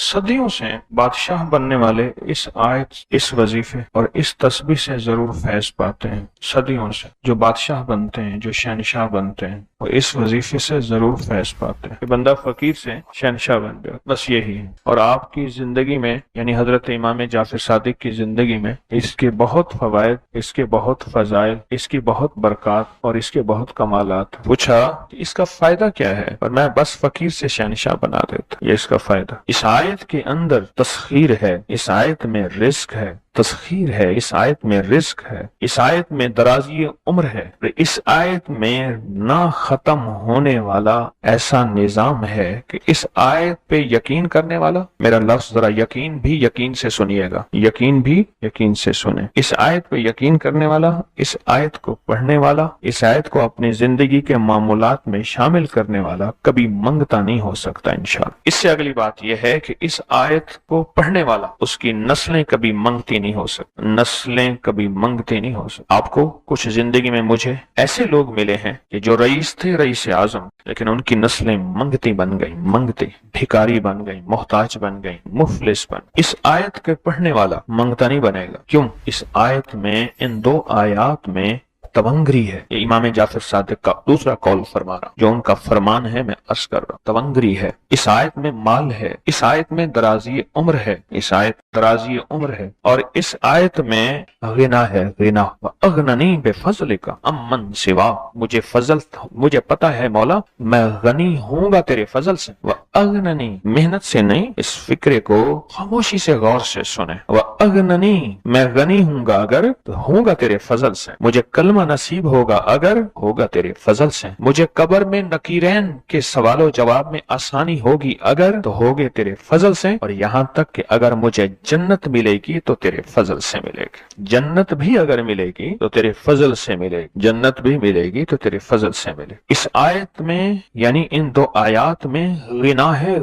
صدیوں سے بادشاہ بننے والے اس آیت، اس وظیفے اور اس تسبیح سے ضرور فیض پاتے ہیں۔ صدیوں سے جو بادشاہ بنتے ہیں، جو شہنشاہ بنتے ہیں، وہ اس وظیفے سے ضرور فیض پاتے ہیں کہ بندہ فقیر سے شہنشاہ بن جائے، بس یہی ہے۔ اور آپ کی زندگی میں، یعنی حضرت امام جعفر صادق کی زندگی میں اس کے بہت فوائد، اس کے بہت فضائل، اس کی بہت برکات اور اس کے بہت کمالات۔ پوچھا کہ اس کا فائدہ کیا ہے؟ اور میں بس فقیر سے شہنشاہ بنا دیتا، یہ اس کا فائدہ۔ اس آیت کے اندر تسخیر ہے، اس آیت میں رزق ہے، تسخیر ہے، اس آیت میں رزق ہے، اس آیت میں درازی عمر ہے، اس آیت میں نہ ختم ہونے والا ایسا نظام ہے کہ اس آیت پہ یقین کرنے والا، میرا لفظ ذرا یقین بھی یقین سے سنیے گا، یقین بھی یقین سے سنیں، اس آیت پہ یقین کرنے والا، اس آیت کو پڑھنے والا، اس آیت کو اپنی زندگی کے معمولات میں شامل کرنے والا کبھی منگتا نہیں ہو سکتا انشاءاللہ۔ اس سے اگلی بات یہ ہے کہ اس آیت کو پڑھنے والا، اس کی نسلیں کبھی منگتی نہیں ہو سکتی، نسلیں کبھی منگتی نہیں ہو سکتی۔ آپ کو کچھ زندگی میں مجھے ایسے لوگ ملے ہیں کہ جو رئیس تھے، رئیس اعظم، لیکن ان کی نسلیں منگتی بن گئی، منگتی، بھکاری بن گئی، محتاج بن گئی، مفلس بن۔ اس آیت کے پڑھنے والا منگتا نہیں بنے گا۔ کیوں؟ اس آیت میں، ان دو آیات میں تونگری ہے۔ یہ امام جعفر صادق کا دوسرا قول فرما رہا، جو ان کا فرمان ہے، میں عرض کر رہا ہوں، تونگری ہے۔ اس آیت میں مال ہے، اس آیت میں درازی عمر ہے، اس آیت درازی عمر ہے، اور اس آیت میں غنا ہے، غنا۔ وَأَغْنَنِي بِفَضْلِكَ عَمَّنْ سِوَاكَ، مجھے فضل، مجھے پتا ہے مولا میں غنی ہوں گا تیرے فضل سے۔ وَأَغْنَنِي، محنت سے نہیں، اس فکرے کو خاموشی سے غور سے سنیں۔ وَأَغْنَنِي، میں غنی ہوں گا اگر تو ہوں گا تیرے فضل سے، مجھے کلمہ نصیب ہوگا اگر ہوگا تیرے فضل سے، مجھے قبر میں نکیرین کے سوال و جواب میں آسانی ہوگی اگر تو ہوگے تیرے فضل سے، اور یہاں تک کہ اگر مجھے جنت ملے گی تو تیرے فضل سے ملے گی، جنت بھی اگر ملے گی تو تیرے فضل سے ملے گی، جنت بھی ملے گی تو تیرے فضل سے ملے گی۔ اس آیت میں، یعنی ان دو آیات میں غنا ہے،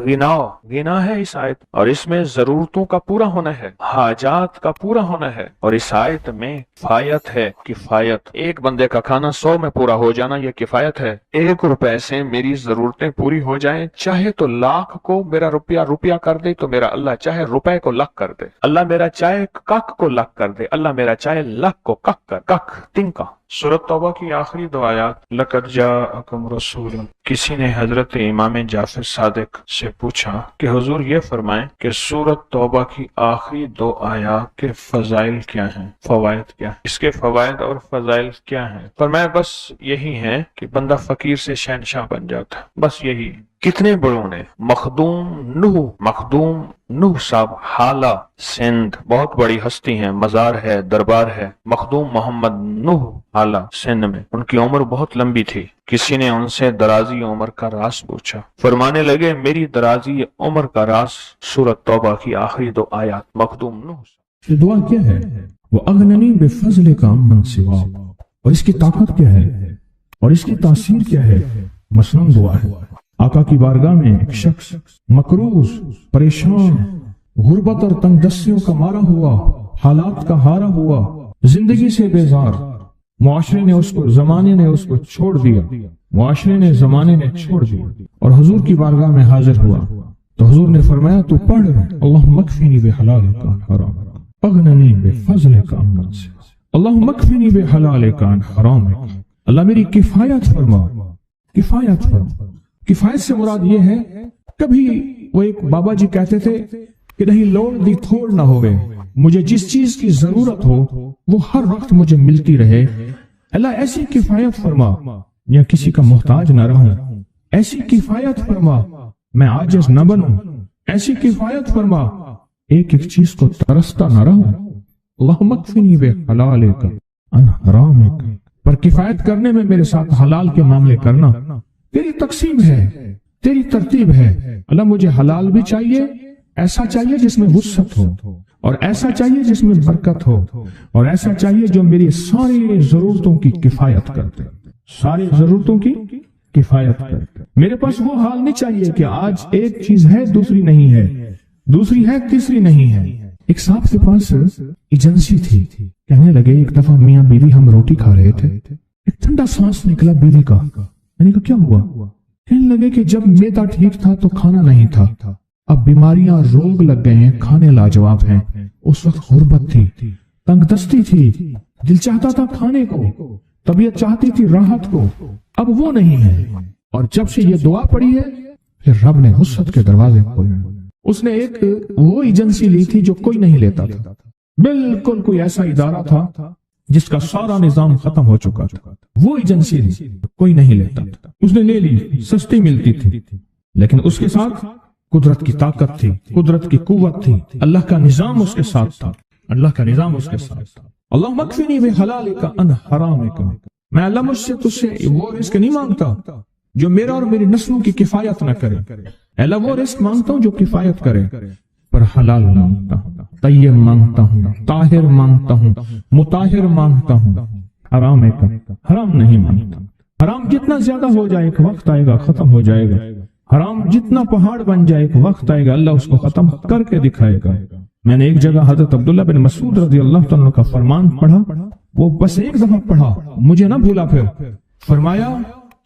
غنا ہے اس آیت، اور اس میں ضرورتوں کا پورا ہونا ہے، حاجات کا پورا ہونا ہے، اور اس آیت میں کفایت ہے، کفایت۔ ایک بندے کا کھانا 100 میں پورا ہو جانا یہ کفایت ہے۔ 1 روپے سے میری ضرورتیں پوری ہو جائیں، چاہے تو لاکھ کو میرا روپیہ کر دے تو میرا اللہ چاہے روپے کو لاکھ کر دے، اللہ میرا چاہے کک کو لاکھ کر دے، اللہ میرا چاہے لاکھ کو کک تنکا۔ سورۃ توبہ کی آخری 2 آیات، لَقَدْ جَاءَكُمْ رَسُولٌ۔ کسی نے حضرت امام جعفر صادق سے پوچھا کہ حضور یہ فرمائیں کہ سورۃ توبہ کی آخری 2 آیات کے فضائل کیا ہیں، فوائد کیا ہیں، اس کے فوائد اور فضائل کیا ہیں؟ فرمایا بس یہی ہے کہ بندہ فقیر سے شہنشاہ بن جاتا ہے، بس یہی۔ کتنے بڑوں نے، مخدوم نوح صاحب، حالہ سندھ، بہت بڑی ہستی ہیں، مزار ہے، دربار ہے، مخدوم محمد نوح حالہ سندھ میں، ان کی عمر بہت لمبی تھی۔ کسی نے ان سے درازی عمر کا راز پوچھا، فرمانے لگے میری درازی عمر کا راز سورۃ توبہ کی آخری 2 آیات۔ مخدوم نوح یہ دعا کیا ہے؟ وَأَغْنَنِي بِفَضْلِكَ عَمَّنْ سِوَاكَ، اور اس کی طاقت کیا ہے اور اس کی تاثیر کیا ہے؟ مثلاً دعا ہے، آقا کی بارگاہ میں ایک شخص مقروض، پریشان، غربت اور تنگ دستیوں کا مارا ہوا، حالات کا ہارا ہوا، زندگی سے بیزار، معاشرے نے اس کو، زمانے نے اس کو چھوڑ دیا، معاشرے نے، زمانے نے چھوڑ دیا، اور حضور کی بارگاہ میں حاضر ہوا تو حضور نے فرمایا تو پڑھ اللہم اکفنی بحلالک عن حرام، اغننی بفضلک عمن سواک، اللہم اکفنی بحلالک عن حرامک، اللہ میری کفایت فرما، کفایت فرما۔ کفایت سے مراد یہ ہے، کبھی وہ ایک بابا جی کہتے تھے کہ نہیں لوڑ دی تھوڑ نہ ہوئے، مجھے جس چیز کی ضرورت ہو وہ ہر وقت مجھے ملتی رہے، اللہ ایسی کفایت فرما، یا کسی کا محتاج نہ رہوں، ایسی کفایت فرما، میں عاجز نہ بنوں، ایسی کفایت فرما، ایک ایک چیز کو ترستا نہ رہوں، اللہم اکفنی بحلالک عن حرامک، پر کفایت کرنے میں میرے ساتھ حلال کے معاملے کرنا، تیری تقسیم ہے، تیری ترتیب ہے، اللہ مجھے حلال بھی چاہیے، ایسا چاہیے جس میں وسعت ہو، اور ایسا چاہیے جس میں برکت ہو، اور ایسا چاہیے جو میری ساری ضرورتوں کی کفایت کرتے، ساری ضرورتوں کی کفایت کرتے۔ میرے پاس وہ حال نہیں چاہیے کہ آج ایک چیز ہے دوسری نہیں ہے، دوسری ہے تیسری نہیں ہے۔ ایک صاحب کے پاس ایجنسی تھی، کہنے لگے ایک دفعہ میاں بیوی ہم روٹی کھا رہے تھے، ایک ٹھنڈا سانس نکلا بیوی کا، میں نے کہا کیا ہوا؟ کہنے لگے کہ جب میدا ٹھیک تھا تو کھانا نہیں تھا، اب بیماریاں روگ لگ گئے ہیں، کھانے لاجواب ہیں۔ اس وقت غربت تھی، تنگ دستی تھی، دل چاہتا تھا کھانے کو، طبیعت چاہتی تھی راحت کو، اب وہ نہیں ہے۔ اور جب سے یہ دعا پڑی ہے پھر رب نے وسعت کے دروازے کھولے۔ اس نے ایک وہ ایجنسی لی تھی جو کوئی نہیں لیتا تھا، بالکل کوئی ایسا ادارہ تھا جس کا سارا نظام ختم ہو چکا تھا، وہ ایجنسی لی، کوئی نہیں لیتا تھا، اس نے لے لی، سستی ملتی تھی، لیکن اس کے ساتھ قدرت کی طاقت تھی، قدرت کی قوت تھی، اللہ کا نظام اس کے ساتھ تھا، اللہ کا نظام اس کے ساتھ تھا۔ اللہم اکفنی بحلالک عن حرامک، میں اللہ مجھ سے تجھ سے وہ رزق نہیں مانگتا جو میرا اور میری نسلوں کی کفایت نہ کرے، اللہ وہ رزق مانگتا ہوں جو کفایت کرے، پر حلال مانگتا ہوں، طیب مانگتا ہوں، طاہر مانگتا ہوں، مطہر مانگتا ہوں، حرام نہیں مانگتا۔ حرام جتنا زیادہ ہو جائے ایک وقت آئے گا ختم ہو جائے گا، حرام جتنا پہاڑ بن جائے ایک وقت آئے گا اللہ اس کو ختم کر کے دکھائے گا۔ میں نے ایک جگہ حضرت عبداللہ بن مسعود رضی اللہ تعالیٰ کا فرمان پڑھا، وہ بس ایک دفعہ پڑھا، مجھے نہ بھولا، پھر فرمایا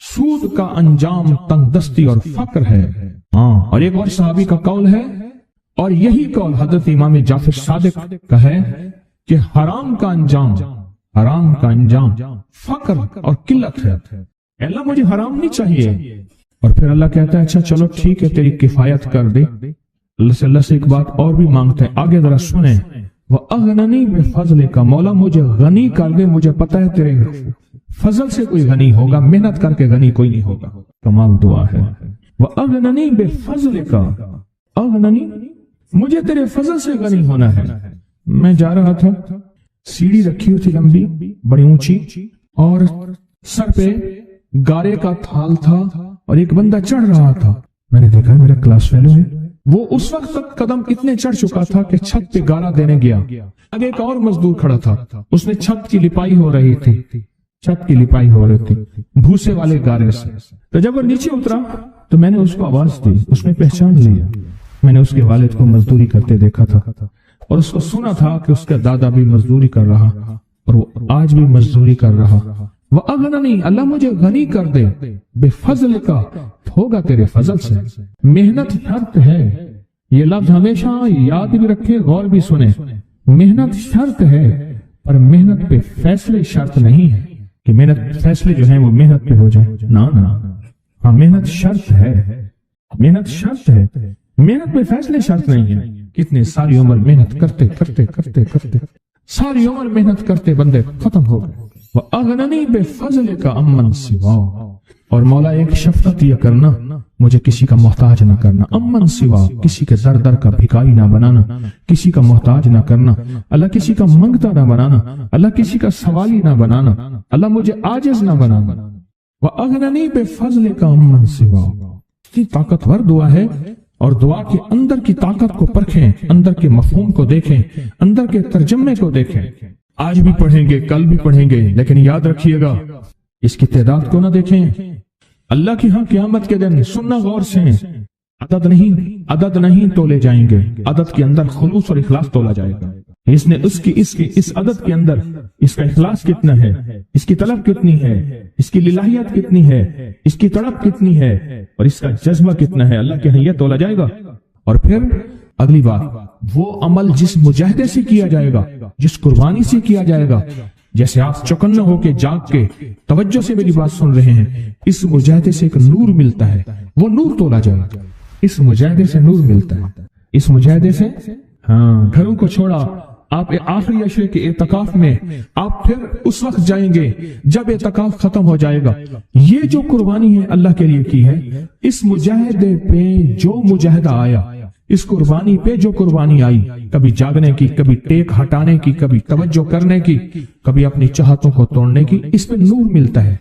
سود کا انجام تنگ دستی اور فقر ہے۔ اور ایک اور صحابی کا قول ہے، اور یہی قول حضرت امام جعفر صادق کا ہے کہ حرام کا انجام فقر اور قلت ہے۔ اللہ مجھے حرام نہیں چاہیے، اور پھر اللہ کہتا ہے اچھا چلو ٹھیک ہے تیری کفایت کر دے۔ اللہ سے ایک بات اور بھی مانگتے ہیں، آگے ذرا سنیں، وَأَغْنَنِي بِفَضْلِكَ، مولا مجھے غنی کر دے، مجھے پتہ ہے تیرے فضل سے کوئی غنی ہوگا، محنت کر کے غنی کوئی نہیں ہوگا۔ کمال دعا ہے، وَأَغْنَنِي بِفَضْلِكَ، اغننی، مجھے تیرے فضل سے غنی ہونا ہے۔ میں جا رہا تھا، سیڑھی رکھی ہوئی تھی لمبی بڑی اونچی، اور سر پہ گارے کا تھال تھا اور ایک بندہ چڑھ رہا تھا۔ میں نے دیکھا میرا کلاس فیلو ہے، وہ اس وقت تک قدم اتنے چڑھ چکا تھا کہ چھت پہ گارا دینے گیا، آگے ایک اور مزدور کھڑا تھا، اس نے چھت کی لپائی ہو رہی تھی، بھوسے والے گارے سے۔ تو جب وہ نیچے اترا تو میں نے اس کو آواز دی، اس نے پہچان لیا، میں نے اس کے والد کو مزدوری کرتے دیکھا تھا اور اس کو سنا تھا کہ اس کا دادا بھی مزدوری کر رہا اور وہ آج بھی مزدوری کر رہا۔ وَأَغْنَنِي، اللہ مجھے غنی کر دے، بِفَضْلِكَ، ہوگا تیرے فضل سے۔ محنت شرط ہے، یہ لفظ ہمیشہ یاد بھی رکھے، غور بھی سنے، محنت شرط ہے، پر محنت پہ فیصلے شرط نہیں ہے کہ محنت فیصلے جو ہیں وہ محنت پہ ہو جائیں، نہ ہاں محنت شرط ہے، محنت شرط ہے، محنت پہ فیصلے شرط نہیں ہے۔ کتنے ساری عمر محنت کرتے کرتے کرتے کرتے ساری عمر محنت کرتے بندے ختم ہو گئے۔ وَأَغْنَنِي بِفَضْلِكَ عَمَّنْ سِوَاكَ، اور مولا ایک شفقت یہ کرنا، مجھے کسی کا محتاج نہ کرنا، امن سوا، کسی کے در در کا بھکاری نہ بنانا، کسی کا محتاج نہ کرنا، اللہ کسی کا منگتا نہ بنانا، اللہ کسی کا سوالی نہ بنانا، اللہ مجھے عاجز نہ بنانا۔ وَأَغْنَنِي بِفَضْلِكَ عَمَّنْ سِوَاكَ، اتنی طاقتور دعا ہے، اور دعا کے اندر کی طاقت کو پرکھیں، اندر کے مفہوم کو دیکھیں، اندر کے ترجمے کو دیکھیں۔ آج بھی پڑھیں گے، کل بھی پڑھیں گے، لیکن یاد رکھیے گا اس کی تعداد کو نہ دیکھیں، اللہ کی ہاں قیامت کے دن سننا غور سے، عدد نہیں تولے جائیں گے، عدد کے اندر خلوص اور اخلاص تولا جائے گا۔ اس نے اس عدد کے اندر اس کا اخلاص کتنا ہے، اس کی طلب کتنی ہے، اس کی للہیت کتنی ہے، اس کی تڑپ کتنی ہے، اور اس کا جذبہ کتنا ہے، اللہ کے ہاں یہ تولا جائے گا۔ اور پھر اگلی بات، وہ عمل جس مجاہدے سے کیا جائے گا، جس قربانی سے کیا جائے گا، جیسے آپ چوکنا ہو کے جاگ کے توجہ سے میری بات سن رہے ہیں، اس مجاہدے سے ایک نور ملتا ہے، وہ نور تولا جائے گا، اس مجاہدے سے نور ملتا ہے، اس مجاہدے سے گھروں کو چھوڑا، آپ آخری عشرے کے اعتکاف میں آپ پھر اس وقت جائیں گے جب اعتکاف ختم ہو جائے گا۔ یہ جو قربانی ہے اللہ کے لیے کی ہے، اس مجاہدے پہ جو مجاہدہ آیا، اس قربانی پہ جو قربانی آئی، کبھی جاگنے کی، کبھی ٹیک ہٹانے کی، کبھی توجہ کرنے کی، کبھی اپنی چاہتوں کو توڑنے کی، اس پہ نور ملتا ہے۔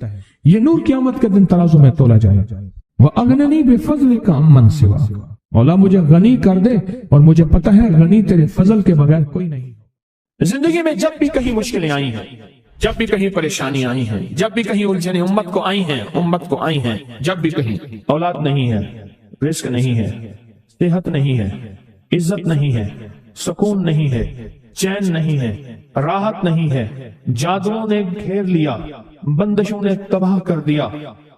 یہ نور قیامت کے دن ترازو میں تولا جائے۔ وَأَغْنَنِي بِفَضْلِكَ عَمَّنْ سِوَاكَ، مولا مجھے غنی کر دے، اور مجھے پتہ ہے غنی تیرے فضل کے بغیر کوئی نہیں۔ زندگی میں جب بھی کہیں مشکلیں آئی ہیں، جب بھی کہیں پریشانی آئی ہیں، جب بھی کہیں الجھنیں امت کو آئی ہیں، جب بھی کہیں اولاد نہیں ہے، رزق نہیں ہے، صحت نہیں ہے، عزت نہیں ہے، سکون نہیں ہے، چین نہیں ہے، راحت نہیں ہے، جادوؤں نے گھیر لیا، بندشوں نے تباہ کر دیا،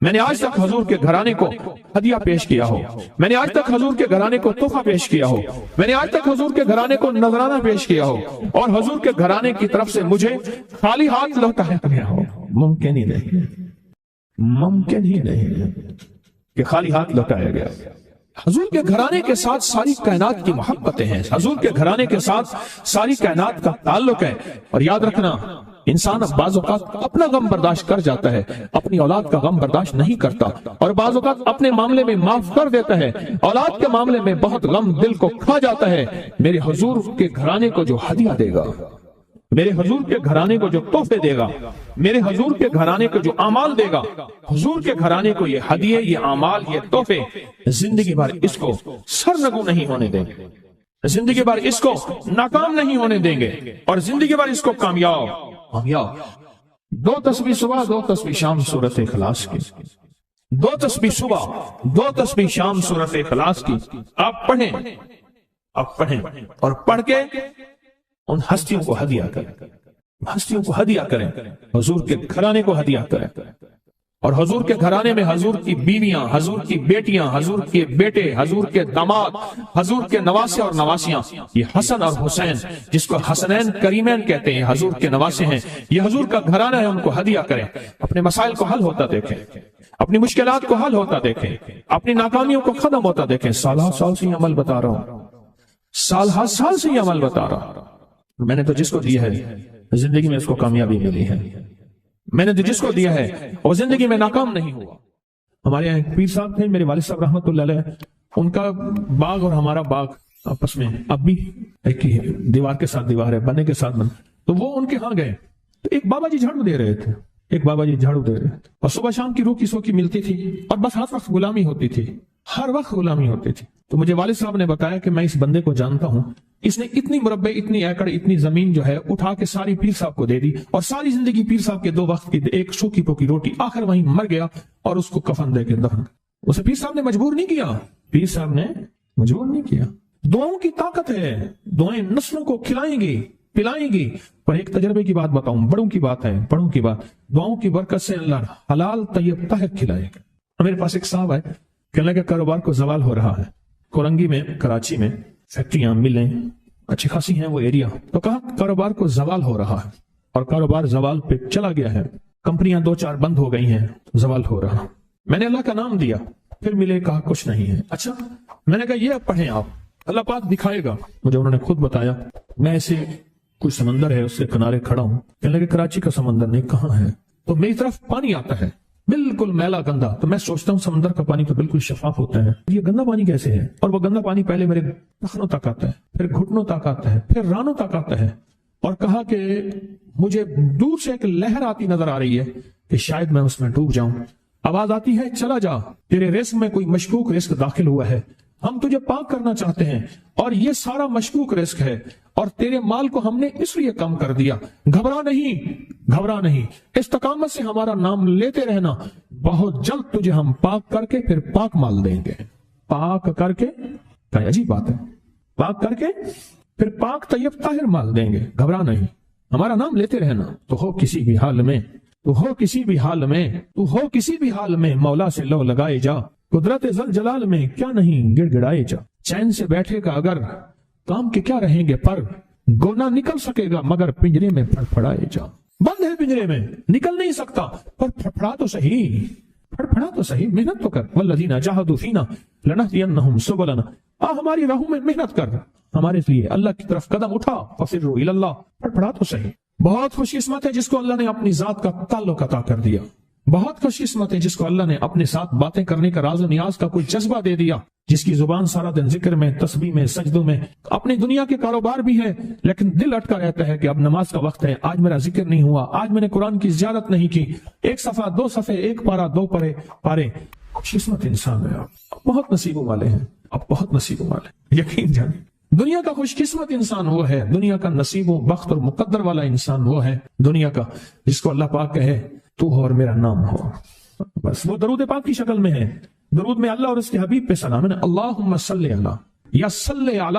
میں نے آج تک حضور کے گھرانے کو ہدیہ پیش کیا ہو، میں نے آج تک حضور کے گھرانے کو تحفہ پیش کیا ہو، میں نے آج تک حضور کے گھرانے کو نذرانہ پیش کیا ہو، اور حضور کے گھرانے کی طرف سے مجھے خالی ہاتھ لوٹایا گیا ہو۔ ممکن ہی نہیں، ممکن ہی نہیں کہ خالی ہاتھ لوٹایا گیا۔ حضور کے گھرانے کے ساتھ ساری کائنات کی محبتیں ہیں، حضور کے گھرانے کے ساتھ ساری کائنات کا تعلق ہے۔ اور یاد رکھنا، انسان بعض اوقات اپنا غم برداشت کر جاتا ہے، اپنی اولاد کا غم برداشت نہیں کرتا، اور بعض اوقات اپنے معاملے میں معاف کر دیتا ہے، اولاد کے معاملے میں بہت غم دل کو کھا جاتا ہے۔ میرے حضور کے گھرانے کو جو ہدیہ دے گا، میرے حضور کے گھرانے کو جو تحفے دے گا، میرے حضور کے گھرانے کو جو اعمال دے گا، حضور کے گھرانے کو یہ ہدیے، یہ اعمال، یہ تحفے زندگی بھر اس کو سرنگو نہیں ہونے دیں گے، زندگی بھر اس کو ناکام نہیں ہونے دیں گے، اور زندگی بھر اس کو کامیاب۔ 2 تسبیح صبح، 2 تسبیح شام سورۃ اخلاص کی، 2 تسبیح صبح، 2 تسبیح شام سورۃ اخلاص کی آپ پڑھیں، آپ پڑھیں، اور پڑھ کے ان ہستیوں کو ہدیہ کریں، ہستیوں کو ہدیہ کریں، حضور کے گھرانے کو ہدیہ کریں۔ اور حضور کے گھرانے میں حضور کی بیویاں، حضور کی بیٹیاں، حضور کے بیٹے، حضور کے داماد، حضور کے نواسے اور نواسیاں، یہ حسن اور حسین جس کو حسنین کریمین کہتے ہیں، حضور کے نواسے ہیں، یہ حضور کا گھرانہ ہے، ان کو ہدیہ کریں۔ اپنے مسائل کو حل ہوتا دیکھیں، اپنی مشکلات کو حل ہوتا دیکھیں، اپنی ناکامیوں کو ختم ہوتا دیکھیں۔ سال سے یہ عمل بتا رہا ہوں، سال سے یہ عمل بتا رہا ہوں۔ میں نے تو جس کو دیا ہے زندگی میں اس کو کامیابی ملی ہے، میں نے تو جس کو دیا ہے وہ زندگی میں ناکام نہیں ہوا۔ ہمارے یہاں ایک پیر صاحب تھے، میرے والد صاحب رحمت اللہ علیہ، ان کا باغ اور ہمارا باغ آپس میں اب بھی ایک ہی ہے، دیوار کے ساتھ دیوار ہے، بنے کے ساتھ بن۔ تو وہ ان کے ہاں گئے تو ایک بابا جی جھاڑو دے رہے تھے، ایک بابا جی جھاڑو دے رہے تھے، اور صبح شام کی روکی سوکی ملتی تھی، اور بس ہر وقت غلامی ہوتی تھی، ہر وقت غلامی ہوتی تھی۔ تو مجھے والد صاحب نے بتایا کہ میں اس بندے کو جانتا ہوں، اس نے اتنی مربع، اتنی ایکڑ، اتنی زمین جو ہے اٹھا کے ساری پیر صاحب کو دے دی، اور ساری زندگی پیر صاحب کے 2 وقت کی ایک سوکھی پوکی روٹی، آخر وہیں مر گیا اور اس کو کفن دے کے دفن۔ اسے پیر صاحب نے مجبور نہیں کیا، پیر صاحب نے مجبور نہیں کیا۔ دعاؤں کی طاقت ہے، دعائیں نسلوں کو کھلائیں گی، پلائیں گی۔ پر ایک تجربے کی بات بتاؤں، بڑوں کی بات ہے، بڑوں کی بات، دعاؤں کی برکت سے اللہ حلال طیب طاہر کھلائے گا۔ میرے پاس ایک صاحب ہے، کہنے لگا کاروبار کو زوال ہو رہا ہے، کورنگی میں، کراچی میں فیکٹریاں، ملیں اچھی خاصی ہیں وہ ایریا، تو کہا کاروبار کو زوال ہو رہا ہے، اور کاروبار زوال پہ چلا گیا ہے، کمپنیاں 2-4 بند ہو گئی ہیں، زوال ہو رہا۔ میں نے اللہ کا نام دیا، پھر ملے، کہا کچھ نہیں ہے۔ اچھا، میں نے کہا یہ پڑھیں آپ، اللہ پاک دکھائے گا مجھے۔ انہوں نے خود بتایا، میں ایسے کوئی سمندر ہے اس کے کنارے کھڑا ہوں، کہنے لگے کراچی کا سمندر نہیں، کہاں ہے؟ تو میری طرف پانی آتا ہے، بالکل میلا گندا۔ تو میں سوچتا ہوں سمندر کا پانی تو بالکل شفاف ہوتا ہے، یہ گندا پانی کیسے ہے؟ اور وہ گندا پانی پہلے میرے ٹخنوں تک آتا ہے، پھر گھٹنوں تک آتا ہے، پھر رانوں تک آتا ہے۔ اور کہا کہ مجھے دور سے ایک لہر آتی نظر آ رہی ہے کہ شاید میں اس میں ڈوب جاؤں۔ آواز آتی ہے، چلا جا، تیرے رزق میں کوئی مشکوک رزق داخل ہوا ہے، ہم تجھے پاک کرنا چاہتے ہیں، اور یہ سارا مشکوک رزق ہے، اور تیرے مال کو ہم نے اس لیے کم کر دیا۔ گھبرا نہیں، گھبرا نہیں، استقامت سے ہمارا نام لیتے رہنا، بہت جلد تجھے ہم پاک کر کے پھر پاک مال دیں گے۔ پاک کر کے، کیا عجیب بات ہے، پاک کر کے پھر پاک طیب طاہر مال دیں گے، گھبرا نہیں، ہمارا نام لیتے رہنا۔ تو ہو کسی بھی حال میں، تو ہو کسی بھی حال میں، تو ہو کسی بھی حال میں، مولا سے لو لگائے جا، قدرت ذل جلال میں کیا نہیں گڑ گڑائے جا۔ چین سے بیٹھے گا اگر، کام کے کیا رہیں گے پر، گونا نکل سکے گا مگر پنجرے میں پھڑپھڑائے جا۔ بند ہے پنجرے میں، نکل نہیں سکتا، پر پھڑپھڑا تو صحیح، پھڑپھڑا تو صحیح، محنت تو کر۔ والذین جاہدوا فینا لنہدینہم سبلنا، ہماری راہوں میں محنت کر، ہمارے لیے اللہ کی طرف قدم اٹھا، ففروا الی اللہ، پھڑپھڑا تو صحیح۔ بہت خوش قسمت ہے جس کو اللہ نے اپنی ذات کا تعلق عطا کر دیا، بہت خوش قسمت ہے جس کو اللہ نے اپنے ساتھ باتیں کرنے کا، راز و نیاز کا کوئی جذبہ دے دیا، جس کی زبان سارا دن ذکر میں، تسبیح میں، سجدوں میں، اپنی دنیا کے کاروبار بھی ہے، لیکن دل اٹکا رہتا ہے کہ اب نماز کا وقت ہے، آج میرا ذکر نہیں ہوا، آج میں نے قرآن کی زیارت نہیں کی، 1 صفحہ 2 صفحے، 1 پارہ 2 پارے۔ خوش قسمت انسان ہے آپ، بہت نصیبوں والے ہیں آپ، بہت نصیبوں والے، یقین جانیں۔ دنیا کا خوش قسمت انسان وہ ہے، دنیا کا نصیب و بخت اور مقدر والا انسان وہ ہے دنیا کا، جس کو اللہ پاک کہے تو ہو اور میرا نام ہو، بس وہ درود پاک کی شکل میں ہے۔ درود میں اللہ اور اس کے حبیب پہ سلام ہے، اللہم صلی علی یا صلی علی،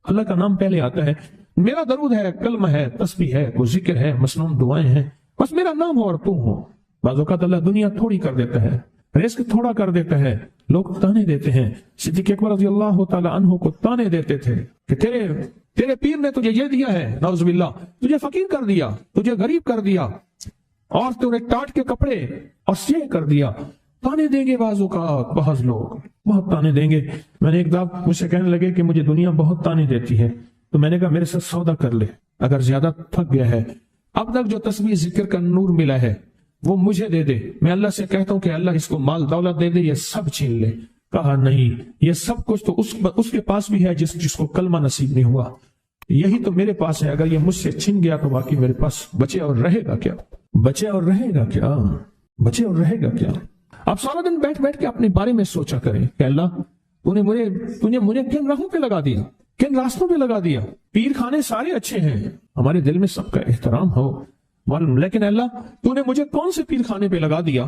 اللہ کا نام پہلے آتا ہے۔ میرا درود ہے، کلمہ ہے، تسبیح ہے، کوئی ذکر ہے، مسنون دعائیں ہیں، بس میرا نام ہو اور تو ہو، بعض اوقات اللہ دنیا تھوڑی کر دیتا ہے، رزق تھوڑا کر دیتا ہے، لوگ تانے دیتے ہیں۔ صدیق اکبر رضی اللہ تعالی عنہ کو تانے دیتے تھے کہ تیرے پیر نے تجھے یہ دیا ہے، نعوذ باللہ، تجھے فقیر کر دیا، تجھے غریب کر دیا، اور تُونے ٹاٹ کے کپڑے اور سیہ کر دیا۔ تانے دیں گے بعض اوقات، بعض لوگ بہت تانے دیں گے۔ میں نے ایک دفعہ مجھ سے کہنے لگے کہ مجھے دنیا بہت تانے دیتی ہے، تو میں نے کہا میرے ساتھ سودا کر لے، اگر زیادہ تھک گیا ہے، اب تک جو تسبیح ذکر کا نور ملا ہے وہ مجھے دے دے، میں اللہ سے کہتا ہوں کہ اللہ اس کو مال دولت دے دے، یہ سب چھین لے۔ کہا نہیں، یہ سب کچھ تو اس کے پاس بھی ہے جس کو کلمہ نصیب نہیں ہوا، یہی تو میرے پاس ہے، اگر یہ مجھ سے چھن گیا تو باقی میرے پاس بچے اور رہے گا کیا؟ بچے اور رہے گا کیا؟ بچے اور رہے گا کیا؟ آپ سارا دن بیٹھ بیٹھ کے اپنے بارے میں سوچا کریں کہ اللہ تو نے مجھے کن راہوں پہ لگا دیا، کن راستوں پہ لگا دیا۔ پیر خانے سارے اچھے ہیں، ہمارے دل میں سب کا احترام ہو، لیکن اللہ تو نے مجھے کون سے پیر خانے پہ لگا دیا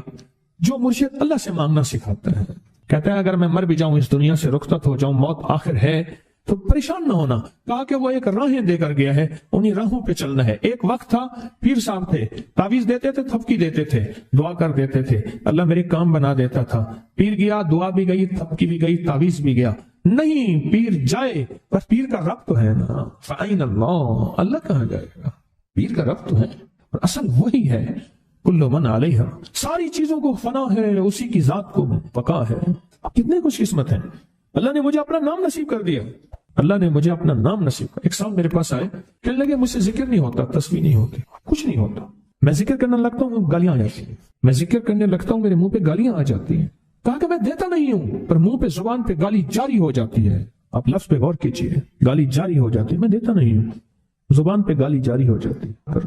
جو مرشد اللہ سے مانگنا سکھاتا ہے؟ کہتا ہے اگر میں مر بھی جاؤں، اس دنیا سے رخصت ہو جاؤں، موت آخر ہے، تو پریشان نہ ہونا۔ کہا کہ وہ ایک راہیں دے کر گیا ہے، انہی راہوں پہ چلنا ہے۔ ایک وقت تھا پیر صاحب تھے، تعویذ دیتے تھے، تھپکی دیتے تھے، دعا کر دیتے تھے، اللہ میرے کام بنا دیتا تھا۔ پیر گیا، دعا بھی گئی، تھپکی بھی گئی، تعویذ بھی گیا۔ نہیں، پیر جائے پر پیر کا رب تو ہے نا، فَأَيْنَ اللَّهُ، اللہ کہاں جائے گا؟ پیر کا رب تو ہے، اور اصل وہی ہے۔ کل من علیہا، ساری چیزوں کو فنا ہے، اسی کی ذات کو بقا ہے۔ کتنے خوش قسمت ہیں، اللہ نے مجھے اپنا نام نصیب کر دیا، اللہ نے مجھے اپنا نام نصیب کر۔ ایک صاحب میرے پاس آئے، کہنے لگے مجھ سے ذکر نہیں ہوتا، تسبیح نہیں ہوتی، کچھ نہیں ہوتا، میں ذکر کرنے لگتا ہوں گالیاں آ جاتی ہیں، میں ذکر کرنے لگتا ہوں میرے منہ پہ گالیاں آ جاتی ہیں۔ کہا کہ میں دیتا نہیں ہوں، پر منہ پہ زبان پہ گالی جاری ہو جاتی ہے۔ آپ لفظ پہ غور کیجیے، گالی جاری ہو جاتی ہے، میں دیتا نہیں ہوں، زبان پہ گالی جاری ہو جاتی ہے۔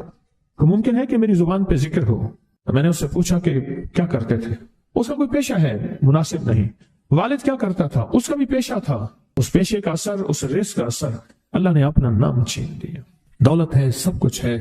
تو ممکن ہے کہ میری زبان پہ ذکر ہو۔ میں نے اس سے پوچھا کہ کیا کرتے تھے؟ اس کا کوئی پیشہ ہے؟ مناسب نہیں۔ والد کیا کرتا تھا؟ اس کا بھی پیشہ تھا۔ اس پیشے کا اثر، اس رزق کا اثر، اللہ نے اپنا نام چھین دیا۔ دولت ہے، سب کچھ ہے،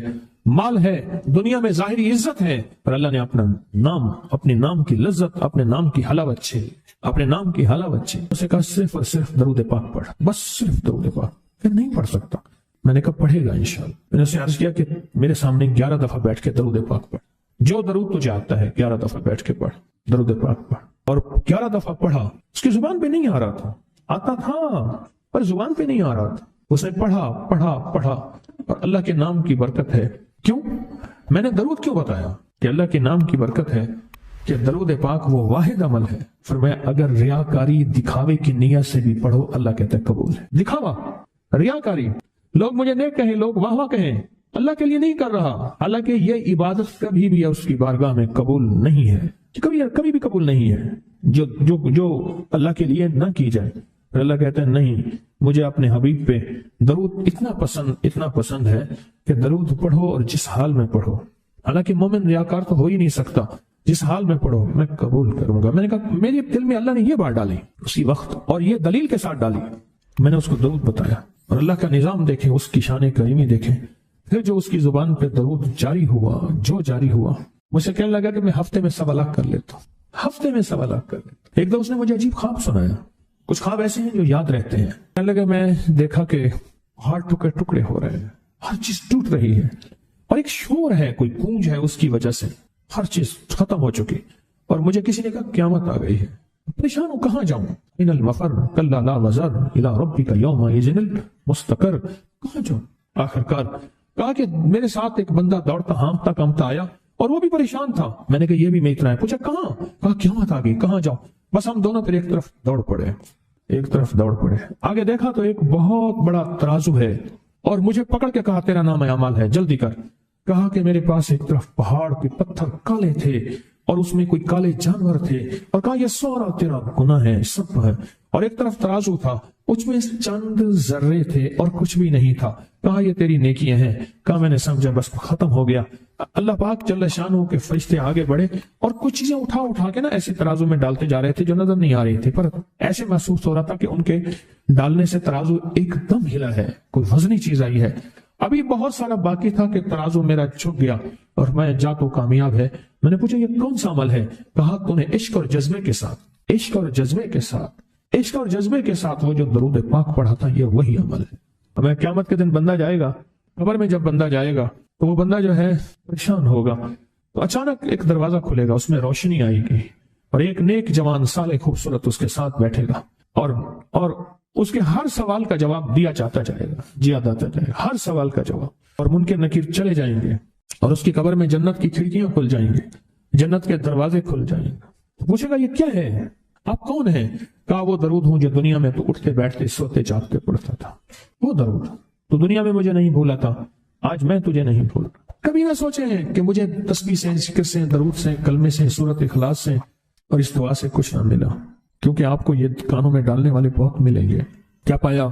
مال ہے، دنیا میں ظاہری عزت ہے، پر اللہ نے اپنا نام، اپنے نام کی لذت، اپنے نام کی حلاوت چھین، اپنے نام کی حلاوت چھین۔ اسے کہا صرف اور صرف درود پاک پڑھ، بس صرف درود پاک۔ پھر نہیں پڑھ سکتا۔ میں نے کہا پڑھے گا انشاءاللہ۔ میں نے اسے عرض کیا کہ میرے سامنے 11 دفعہ بیٹھ کے درود پاک پڑھ، جو درود تجھے آتا ہے 11 دفعہ بیٹھ کے پڑھ، درود پاک پڑھ۔ اور 11 دفعہ پڑھا، اس کی زبان پہ نہیں آ رہا تھا، آتا تھا پر زبان پہ نہیں آ رہا تھا۔ اس نے پڑھا پڑھا پڑھا، اور اللہ کے نام کی برکت ہے۔ کیوں میں نے درود کیوں بتایا؟ کہ اللہ کے نام کی برکت ہے کہ درود پاک وہ واحد عمل ہے، فرمایا اگر ریاکاری، دکھاوے کی نیت سے بھی پڑھو، اللہ کہتا ہے قبول ہے۔ دکھاوا، ریاکاری، لوگ مجھے نیک کہیں، لوگ واہ واہ کہیں، اللہ کے لیے نہیں کر رہا، حالانکہ یہ عبادت کبھی بھی اس کی بارگاہ میں قبول نہیں ہے، کبھی بھی قبول نہیں ہے جو اللہ کے لیے نہ کی جائے۔ پھر اللہ کہتا ہے نہیں، مجھے اپنے حبیب پہ درود اتنا پسند ہے کہ درود پڑھو اور جس حال میں پڑھو، حالانکہ مومن ریاکار تو ہو ہی نہیں سکتا، جس حال میں پڑھو میں قبول کروں گا۔ میں نے کہا میرے دل میں اللہ نے یہ بات ڈالی اسی وقت، اور یہ دلیل کے ساتھ ڈالی۔ میں نے اس کو درود بتایا، اور اللہ کا نظام دیکھیں، اس کی شان کریمی دیکھیں۔ پھر جو اس کی زبان پہ درود جاری ہوا، مجھ سے کہنے لگا کہ میں ہفتے میں 1.25 لاکھ کر لیتا ہوں، ہفتے میں 1.25 لاکھ کر لیتا ہوں۔ ایک دو اس نے مجھے عجیب خواب سنایا، کچھ خواب ایسے ہیں جو یاد رہتے ہیں۔ کہنے لگا میں دیکھا کہ پہاڑ ٹکڑے ٹکڑے ہو رہے ہیں، ہر چیز ٹوٹ رہی ہے، اور ایک شور ہے، کوئی گونج ہے، اس کی وجہ سے ہر چیز ختم ہو چکی۔ اور مجھے کسی نے کہا قیامت آ گئی ہے، پریشان ہوں، کہاں جاؤں؟ ان المفر کلا لا وزر الى ربک یومئذ المستقر، کہاں جاؤں؟ آخرکار کہا کہ میرے ساتھ ایک بندہ دوڑتا ہانپتا کامتا آیا، اور وہ بھی پریشان تھا۔ میں نے کہا یہ بھی میں اتنا ہے، پوچھا کہاں؟ کہا قیامت آ گئی، کہاں جاؤں؟ بس ہم دونوں پھر ایک طرف دوڑ پڑے۔ آگے دیکھا تو ایک بہت بڑا ترازو ہے، اور مجھے پکڑ کے کہا تیرا نام اعمال ہے، جلدی کر۔ کہا کہ میرے پاس ایک طرف پہاڑ کے پتھر کالے تھے، اور اس میں کوئی کالے جانور تھے، اور کہا یہ سارا تیرا گناہ ہے، سب ہے۔ اور ایک طرف ترازو تھا، اس میں چند ذرے تھے اور کچھ بھی نہیں تھا۔ کہا یہ تیری نیکیاں ہیں۔ کہا میں نے سمجھا بس ختم ہو گیا۔ اللہ پاک جل شانہ کے فرشتے آگے بڑھے، اور کچھ چیزیں اٹھا کے نا ایسے ترازو میں ڈالتے جا رہے تھے جو نظر نہیں آ رہی تھی، پر ایسے محسوس ہو رہا تھا کہ ان کے ڈالنے سے ترازو ایک دم ہلا ہے، کوئی وزنی چیز آئی ہے۔ ابھی بہت سارا باقی تھا کہ ترازو میرا جھک گیا، اور میں جا تو کامیاب ہے۔ میں نے پوچھا یہ کون سا عمل ہے؟ کہا تو نے عشق اور جذبے کے ساتھ وہ جو درود پاک پڑھا تھا، یہ وہی عمل ہے۔ ہمیں قیامت کے دن بندہ جائے گا، قبر میں جب بندہ جائے گا تو وہ بندہ جو ہے پریشان ہوگا، تو اچانک ایک دروازہ کھلے گا، اس میں روشنی آئے گی اور ایک نیک جوان صالح خوبصورت اس کے ساتھ بیٹھے گا اور اس کے ہر سوال کا جواب دیا جاتا جائے گا، ہر سوال کا جواب، اور منکر نکیر چلے جائیں گے اور اس کی قبر میں جنت کی کھڑکیاں کھل جائیں گے، جنت کے دروازے کھل جائیں گے۔ تو پوچھے گا یہ کیا ہے، آپ کون ہیں؟ کہا وہ درود ہوں جو دنیا میں تو اٹھتے بیٹھتے سوتے جاگتے پڑھتا تھا، وہ درود تو دنیا میں مجھے نہیں بھولا تھا، آج میں تجھے نہیں بھول۔ کبھی نہ سوچے ہیں کہ مجھے تسبیح سے، ذکر سے، درود سے، کلمے سے، سورت اخلاص سے اور اس دعا سے کچھ نہ ملا، کیونکہ آپ کو یہ کانوں میں ڈالنے والے بہت ملیں گے۔ کیا پایا،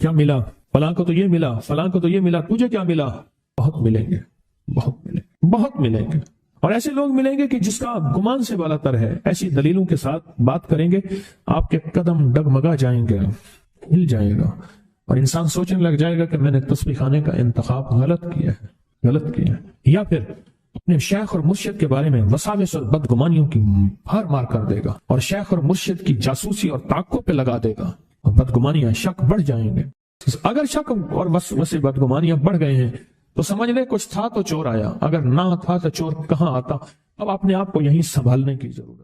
کیا ملا، فلاں کو تو یہ ملا، فلاں کو تو یہ ملا، تجھے کیا ملا؟ بہت ملیں گے، بہت ملیں گے، اور ایسے لوگ ملیں گے کہ جس کا گمان سے بالا تر ہے، ایسی دلیلوں کے ساتھ بات کریں گے، آپ کے قدم ڈگمگا جائیں گے، ہل جائے گا، اور انسان سوچنے لگ جائے گا کہ میں نے تسبیح خانے کا انتخاب غلط کیا ہے، یا پھر اپنے شیخ اور مرشد کے بارے میں وساوس اور بدگمانیوں کی بھر مار کر دے گا اور شیخ اور مرشد کی جاسوسی اور تعقب پہ لگا دے گا، اور بدگمانیاں، شک بڑھ جائیں گے۔ اگر شک اور وسوسے بدگمانیاں بڑھ گئے ہیں تو سمجھ لے کچھ تھا تو چور آیا، اگر نہ تھا تو چور کہاں آتا۔ اب اپنے آپ کو یہیں سنبھالنے کی ضرورت